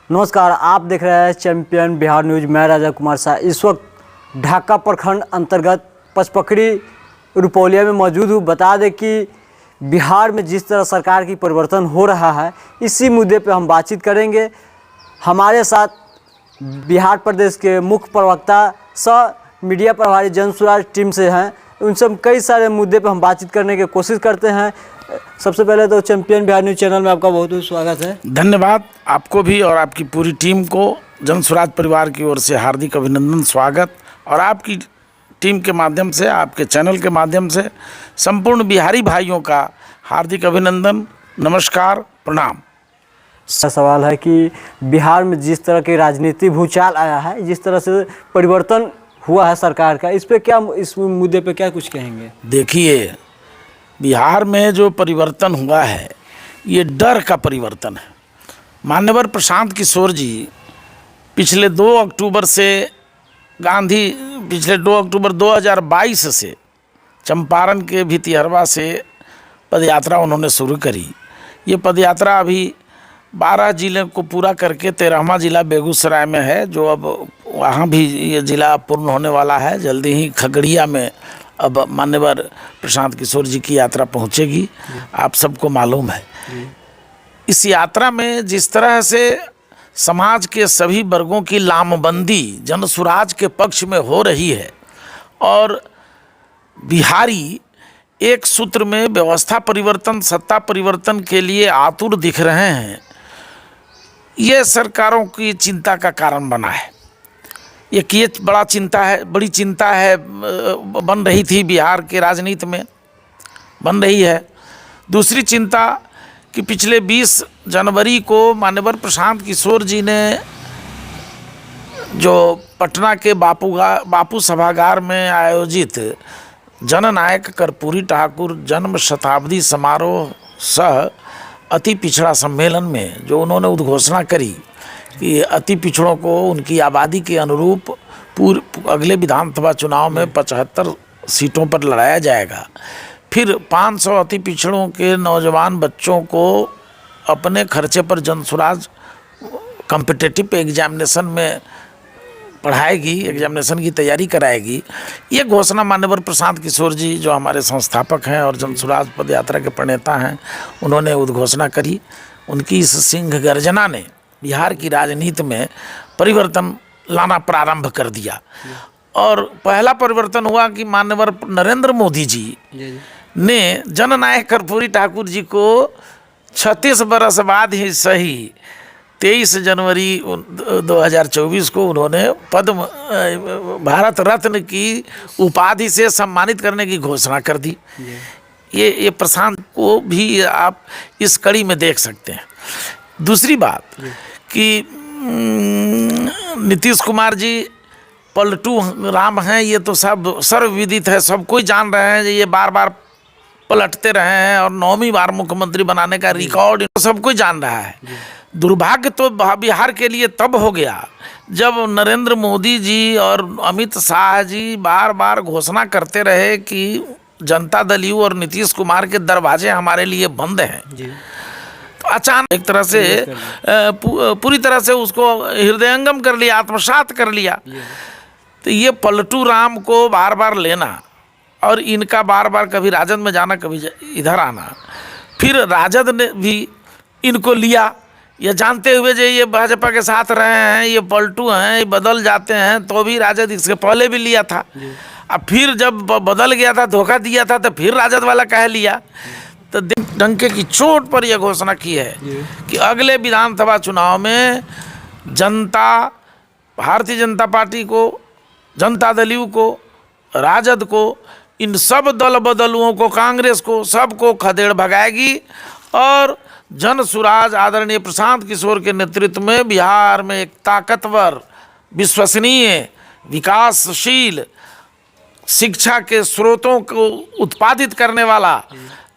नमस्कार, आप देख रहे हैं चैंपियन बिहार न्यूज। मैं राजा कुमार शाह इस वक्त ढाका प्रखंड अंतर्गत पचपकड़ी रुपौलिया में मौजूद हूँ। बता दें कि बिहार में जिस तरह सरकार की परिवर्तन हो रहा है, इसी मुद्दे पे हम बातचीत करेंगे। हमारे साथ बिहार प्रदेश के मुख्य प्रवक्ता सह मीडिया प्रभारी जनसुराज टीम से हैं। उनसे हम कई सारे मुद्दे पे हम बातचीत करने की कोशिश करते हैं। सबसे पहले तो चैंपियन बिहार न्यूज चैनल में आपका बहुत बहुत स्वागत है। धन्यवाद आपको भी और आपकी पूरी टीम को जनसुराज परिवार की ओर से हार्दिक अभिनंदन, स्वागत। और आपकी टीम के माध्यम से, आपके चैनल के माध्यम से संपूर्ण बिहारी भाइयों का हार्दिक अभिनंदन, नमस्कार, प्रणाम। सवाल है कि बिहार में जिस तरह की राजनीति भूचाल आया है, जिस तरह से परिवर्तन हुआ है सरकार का, इस पे क्या, इस मुद्दे पे क्या कुछ कहेंगे? देखिए, बिहार में जो परिवर्तन हुआ है ये डर का परिवर्तन है। माननीय प्रशांत किशोर जी पिछले 2 अक्टूबर 2022 से चंपारण के भितिहरवा से पदयात्रा उन्होंने शुरू करी। ये पदयात्रा अभी 12 जिले को पूरा करके 13वां जिला बेगूसराय में है, जो अब वहाँ भी ये ज़िला पूर्ण होने वाला है। जल्दी ही खगड़िया में अब मान्यवर प्रशांत किशोर जी की यात्रा पहुँचेगी, आप सबको मालूम है। इस यात्रा में जिस तरह से समाज के सभी वर्गों की लामबंदी जनसुराज के पक्ष में हो रही है और बिहारी एक सूत्र में व्यवस्था परिवर्तन, सत्ता परिवर्तन के लिए आतुर दिख रहे हैं, ये सरकारों की चिंता का कारण बना है। एक ये बड़ी चिंता है बन रही थी बिहार के राजनीति में, बन रही है। दूसरी चिंता कि पिछले 20 जनवरी को माननीय प्रशांत किशोर जी ने जो पटना के बापू सभागार में आयोजित जननायक कर्पूरी ठाकुर जन्म शताब्दी समारोह सह अति पिछड़ा सम्मेलन में जो उन्होंने उद्घोषणा करी कि अति पिछड़ों को उनकी आबादी के अनुरूप अगले विधानसभा चुनाव में 75 सीटों पर लड़ाया जाएगा। फिर 500 अति पिछड़ों के नौजवान बच्चों को अपने खर्चे पर जनसुराज कॉम्पिटिटिव एग्जामिनेशन में पढ़ाएगी, एग्जामिनेशन की तैयारी कराएगी। ये घोषणा माननीय प्रशांत किशोर जी जो हमारे संस्थापक हैं और जनसुराज पदयात्रा के प्रणेता हैं, उन्होंने उद्घोषणा करी। उनकी इस सिंह गर्जना ने बिहार की राजनीति में परिवर्तन लाना प्रारंभ कर दिया। और पहला परिवर्तन हुआ कि माननीय नरेंद्र मोदी जी ने जननायक कर्पूरी ठाकुर जी को 36 बरस बाद ही सही 23 जनवरी 2024 को उन्होंने पद्म भारत रत्न की उपाधि से सम्मानित करने की घोषणा कर दी। ये प्रशांत को भी आप इस कड़ी में देख सकते हैं। दूसरी बात कि नीतीश कुमार जी पलटू राम हैं, ये तो सब सर्वविदित है, सब कोई जान रहे हैं। ये बार बार पलटते रहे हैं और 9वीं बार मुख्यमंत्री बनाने का रिकॉर्ड सब कोई जान रहा है। दुर्भाग्य तो बिहार के लिए तब हो गया जब नरेंद्र मोदी जी और अमित शाह जी बार बार घोषणा करते रहे कि जनता दल यू और नीतीश कुमार के दरवाजे हमारे लिए बंद हैं। तो अचानक एक तरह से पूरी तरह से उसको हृदयंगम कर लिया, आत्मसात कर लिया। तो ये पलटू राम को बार बार लेना और इनका बार बार कभी राजद में जाना, कभी इधर आना, फिर राजद ने भी इनको लिया, ये जानते हुए जो ये भाजपा के साथ रहे हैं, ये पलटू हैं, ये बदल जाते हैं, तो भी राजद इसके पहले भी लिया था। अब फिर जब बदल गया था, धोखा दिया था, तो फिर राजद वाला कह लिया। तो डंके की चोट पर यह घोषणा की है कि अगले विधानसभा चुनाव में जनता, भारतीय जनता पार्टी को, जनता दल यू को, राजद को, इन सब दल बदलुओं को, कांग्रेस को, सबको खदेड़ भगाएगी और जनसुराज आदरणीय प्रशांत किशोर के नेतृत्व में बिहार में एक ताकतवर, विश्वसनीय, विकासशील, शिक्षा के स्रोतों को उत्पादित करने वाला,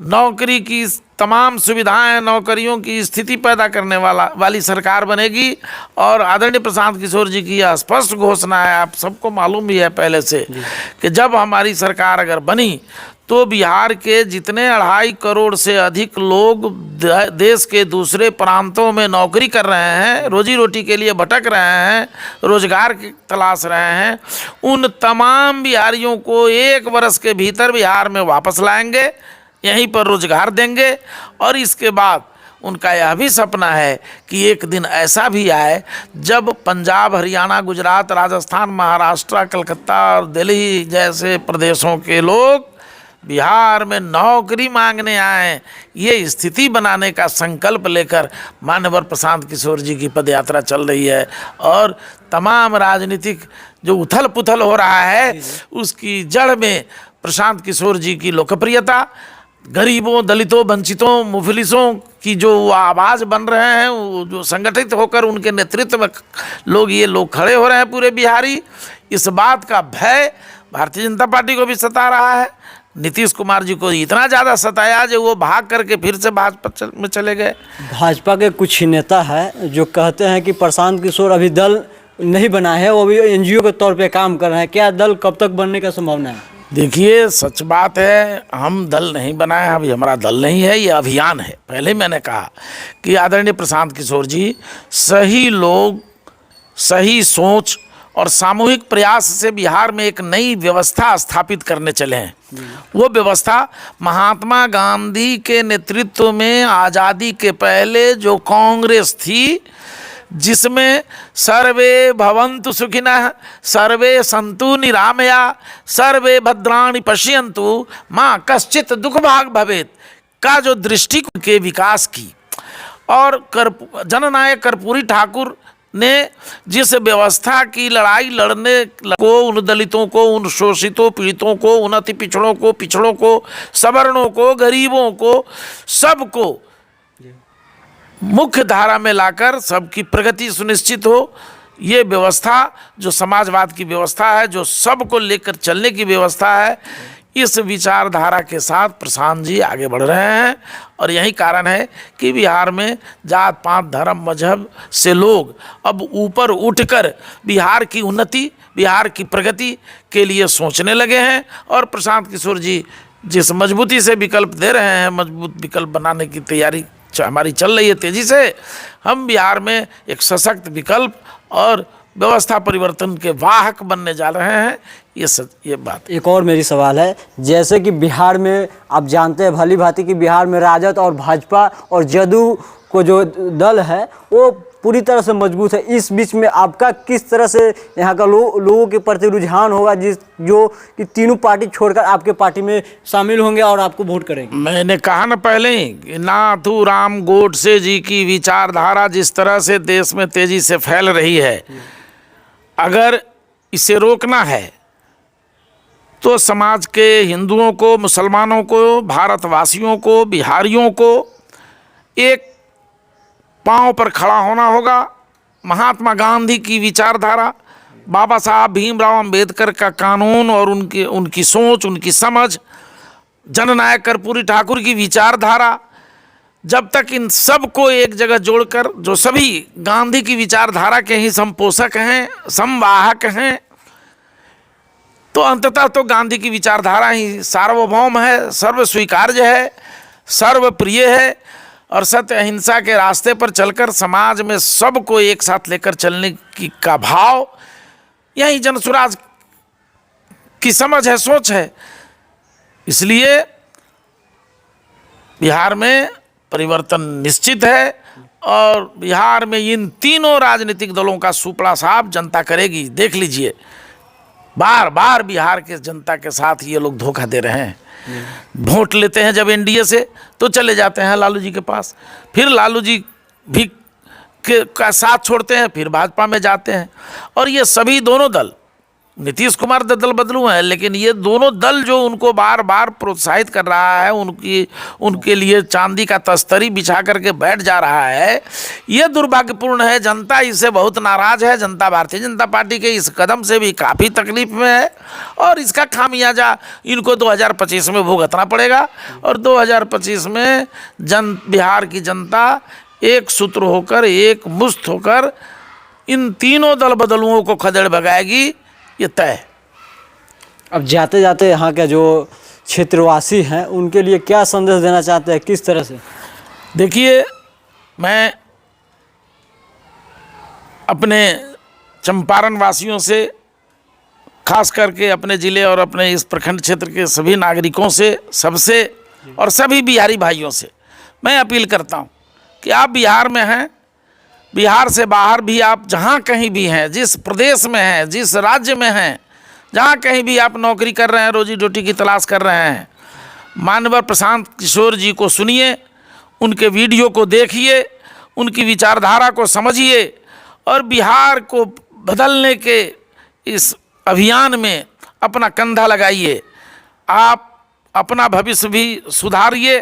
नौकरी की तमाम सुविधाएं, नौकरियों की स्थिति पैदा करने वाली सरकार बनेगी। और आदरणीय प्रशांत किशोर जी की यह स्पष्ट घोषणा है, आप सबको मालूम भी है पहले से, कि जब हमारी सरकार अगर बनी तो बिहार के जितने 2.5 करोड़ से अधिक लोग देश के दूसरे प्रांतों में नौकरी कर रहे हैं, रोजी रोटी के लिए भटक रहे हैं, रोजगार की तलाश रहे हैं, उन तमाम बिहारियों को 1 वर्ष के भीतर बिहार में वापस लाएंगे, यहीं पर रोजगार देंगे। और इसके बाद उनका यह भी सपना है कि एक दिन ऐसा भी आए जब पंजाब, हरियाणा, गुजरात, राजस्थान, महाराष्ट्र, कलकत्ता और दिल्ली जैसे प्रदेशों के लोग बिहार में नौकरी मांगने आए। ये स्थिति बनाने का संकल्प लेकर माननीय प्रशांत किशोर जी की पदयात्रा चल रही है। और तमाम राजनीतिक जो उथल पुथल हो रहा है उसकी जड़ में प्रशांत किशोर जी की लोकप्रियता, गरीबों, दलितों, वंचितों, मुफलिसों की जो आवाज़ बन रहे हैं, वो जो संगठित होकर उनके नेतृत्व में ये लोग खड़े हो रहे हैं पूरे बिहारी, इस बात का भय भारतीय जनता पार्टी को भी सता रहा है। नीतीश कुमार जी को इतना ज़्यादा सताया जो वो भाग करके फिर से भाजपा में चले गए। भाजपा के कुछ नेता है जो कहते हैं कि प्रशांत किशोर अभी दल नहीं बना है, वो अभी एनजीओ के तौर पे काम कर रहे हैं। क्या दल कब तक बनने का संभावना है? देखिए, सच बात है, हम दल नहीं बनाए, अभी हमारा दल नहीं है, ये अभियान है। पहले मैंने कहा कि आदरणीय प्रशांत किशोर जी सही लोग, सही सोच और सामूहिक प्रयास से बिहार में एक नई व्यवस्था स्थापित करने चले हैं। वो व्यवस्था महात्मा गांधी के नेतृत्व में आज़ादी के पहले जो कांग्रेस थी, जिसमें सर्वे भवन्तु सुखिनः, सर्वे सन्तु निरामया, सर्वे भद्राणि पश्यन्तु माँ कश्चित् दुःखभाग् भवेत् का जो दृष्टिकोण के विकास की, और जननायक कर्पूरी ठाकुर ने जिस व्यवस्था की लड़ाई लड़ने को, उन दलितों को, उन शोषितों पीड़ितों को, उन अति पिछड़ों को, सवर्णों को, गरीबों को, सबको मुख्य धारा में लाकर सबकी प्रगति सुनिश्चित हो, ये व्यवस्था जो समाजवाद की व्यवस्था है, जो सबको लेकर चलने की व्यवस्था है, इस विचारधारा के साथ प्रशांत जी आगे बढ़ रहे हैं। और यही कारण है कि बिहार में जात पात धर्म मजहब से लोग अब ऊपर उठकर बिहार की उन्नति, बिहार की प्रगति के लिए सोचने लगे हैं। और प्रशांत किशोर जी जिस मजबूती से विकल्प दे रहे हैं, मजबूत विकल्प बनाने की तैयारी हमारी चल रही है तेज़ी से। हम बिहार में एक सशक्त विकल्प और व्यवस्था परिवर्तन के वाहक बनने जा रहे हैं। ये बात। एक और मेरी सवाल है, जैसे कि बिहार में आप जानते हैं भली भांति कि बिहार में राजद और भाजपा और जदयू को जो दल है वो पूरी तरह से मजबूत है। इस बीच में आपका किस तरह से यहाँ का लोगों के प्रति रुझान होगा जो कि तीनों पार्टी छोड़कर आपके पार्टी में शामिल होंगे और आपको वोट करेंगे? मैंने कहा ना पहले ही कि नाथूराम गोडसे जी की विचारधारा जिस तरह से देश में तेजी से फैल रही है, अगर इसे रोकना है तो समाज के हिंदुओं को, मुसलमानों को, भारतवासियों को, बिहारियों को एक पांव पर खड़ा होना होगा। महात्मा गांधी की विचारधारा, बाबा साहब भीमराव अंबेडकर का कानून और उनकी सोच, उनकी समझ, जननायक कर्पूरी ठाकुर की विचारधारा, जब तक इन सब को एक जगह जोड़कर, जो सभी गांधी की विचारधारा के ही संपोषक हैं, संवाहक हैं, तो अंततः तो गांधी की विचारधारा ही सार्वभौम है, सर्व स्वीकार्य है, सर्वप्रिय है। और सत्य अहिंसा के रास्ते पर चलकर समाज में सबको एक साथ लेकर चलने की का भाव, यही जनसुराज की समझ है, सोच है। इसलिए बिहार में परिवर्तन निश्चित है और बिहार में इन तीनों राजनीतिक दलों का सुपड़ा साफ जनता करेगी। देख लीजिए, बार बार बिहार के जनता के साथ ये लोग धोखा दे रहे हैं। वोट लेते हैं जब एनडीए से तो चले जाते हैं लालू जी के पास, फिर लालू जी भी का साथ छोड़ते हैं, फिर भाजपा में जाते हैं। और ये सभी दोनों दल, नीतीश कुमार दल बदलू हैं, लेकिन ये दोनों दल जो उनको बार बार प्रोत्साहित कर रहा है, उनके लिए चांदी का तस्तरी बिछा करके बैठ जा रहा है, ये दुर्भाग्यपूर्ण है। जनता इससे बहुत नाराज़ है। जनता भारतीय जनता पार्टी के इस कदम से भी काफ़ी तकलीफ में है और इसका खामियाजा इनको 2025 में भुगतना पड़ेगा। और 2025 में बिहार की जनता एक सूत्र होकर, एक मुश्त होकर इन तीनों दल बदलुओं को खदेड़ भगाएगी, ये तय है। अब जाते जाते यहाँ का जो क्षेत्रवासी हैं, उनके लिए क्या संदेश देना चाहते हैं, किस तरह से? देखिए, मैं अपने चंपारण वासियों से, खास करके अपने ज़िले और अपने इस प्रखंड क्षेत्र के सभी नागरिकों से, सबसे और सभी बिहारी भाइयों से मैं अपील करता हूं कि आप बिहार में हैं, बिहार से बाहर भी आप जहां कहीं भी हैं, जिस प्रदेश में हैं, जिस राज्य में हैं, जहां कहीं भी आप नौकरी कर रहे हैं, रोजी रोटी की तलाश कर रहे हैं, माननीय प्रशांत किशोर जी को सुनिए, उनके वीडियो को देखिए, उनकी विचारधारा को समझिए और बिहार को बदलने के इस अभियान में अपना कंधा लगाइए। आप अपना भविष्य भी सुधारिए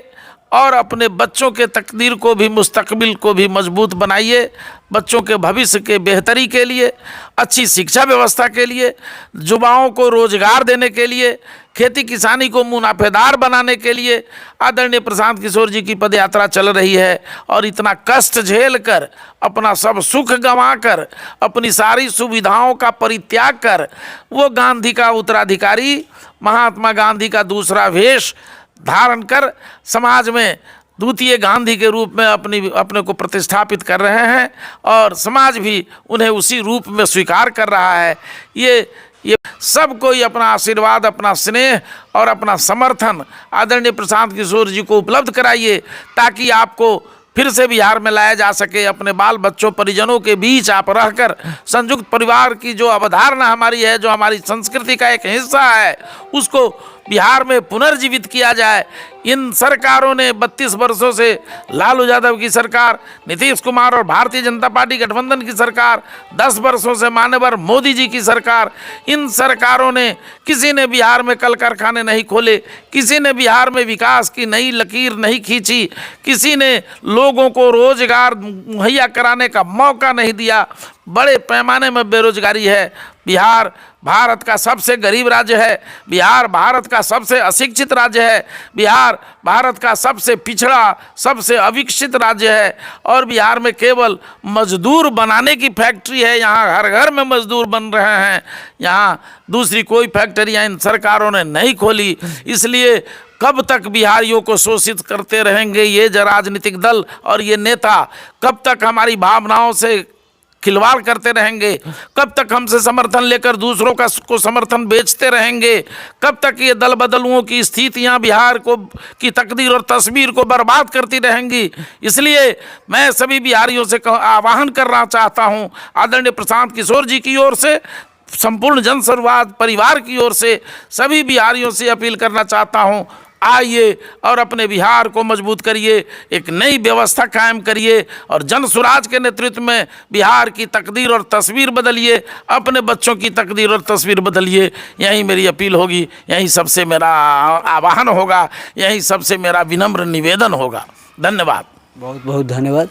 और अपने बच्चों के तकदीर को भी, मुस्तकबिल को भी मजबूत बनाइए। बच्चों के भविष्य के बेहतरी के लिए, अच्छी शिक्षा व्यवस्था के लिए, युवाओं को रोजगार देने के लिए, खेती किसानी को मुनाफेदार बनाने के लिए आदरणीय प्रशांत किशोर जी की पदयात्रा चल रही है। और इतना कष्ट झेल कर, अपना सब सुख गंवा कर, अपनी सारी सुविधाओं का परित्याग कर, वो गांधी का उत्तराधिकारी, महात्मा गांधी का दूसरा वेश धारण कर समाज में द्वितीय गांधी के रूप में अपने को प्रतिष्ठापित कर रहे हैं और समाज भी उन्हें उसी रूप में स्वीकार कर रहा है। ये सब कोई अपना आशीर्वाद, अपना स्नेह और अपना समर्थन आदरणीय प्रशांत किशोर जी को उपलब्ध कराइए, ताकि आपको फिर से बिहार में लाया जा सके। अपने बाल बच्चों, परिजनों के बीच आप रहकर संयुक्त परिवार की जो अवधारणा हमारी है, जो हमारी संस्कृति का एक हिस्सा है, उसको बिहार में पुनर्जीवित किया जाए। इन सरकारों ने 32 वर्षों से, लालू यादव की सरकार, नीतीश कुमार और भारतीय जनता पार्टी गठबंधन की सरकार, 10 वर्षों से माननीय मोदी जी की सरकार, इन सरकारों ने, किसी ने बिहार में कल कारखाने नहीं खोले, किसी ने बिहार में विकास की नई लकीर नहीं खींची, किसी ने लोगों को रोजगार मुहैया कराने का मौका नहीं दिया। बड़े पैमाने में बेरोजगारी है। बिहार भारत का सबसे गरीब राज्य है, बिहार भारत का सबसे अशिक्षित राज्य है, बिहार भारत का सबसे पिछड़ा, सबसे अविकसित राज्य है और बिहार में केवल मजदूर बनाने की फैक्ट्री है। यहाँ हर घर में मजदूर बन रहे हैं, यहाँ दूसरी कोई फैक्ट्रियाँ इन सरकारों ने नहीं खोली। इसलिए कब तक बिहारियों को शोषित करते रहेंगे ये राजनीतिक दल और ये नेता? कब तक हमारी भावनाओं से खिलवाड़ करते रहेंगे? कब तक हमसे समर्थन लेकर दूसरों को समर्थन बेचते रहेंगे? कब तक ये दल बदलुओं की स्थितियां बिहार को की तकदीर और तस्वीर को बर्बाद करती रहेंगी? इसलिए मैं सभी बिहारियों से आह्वान करना चाहता हूं, आदरणीय प्रशांत किशोर जी की ओर से, संपूर्ण जनसुराज परिवार की ओर से सभी बिहारियों से अपील करना चाहता हूं, आइए और अपने बिहार को मजबूत करिए, एक नई व्यवस्था कायम करिए और जनसुराज के नेतृत्व में बिहार की तकदीर और तस्वीर बदलिए, अपने बच्चों की तकदीर और तस्वीर बदलिए। यही मेरी अपील होगी, यही सबसे मेरा आह्वान होगा, यही सबसे मेरा विनम्र निवेदन होगा। धन्यवाद। बहुत बहुत धन्यवाद।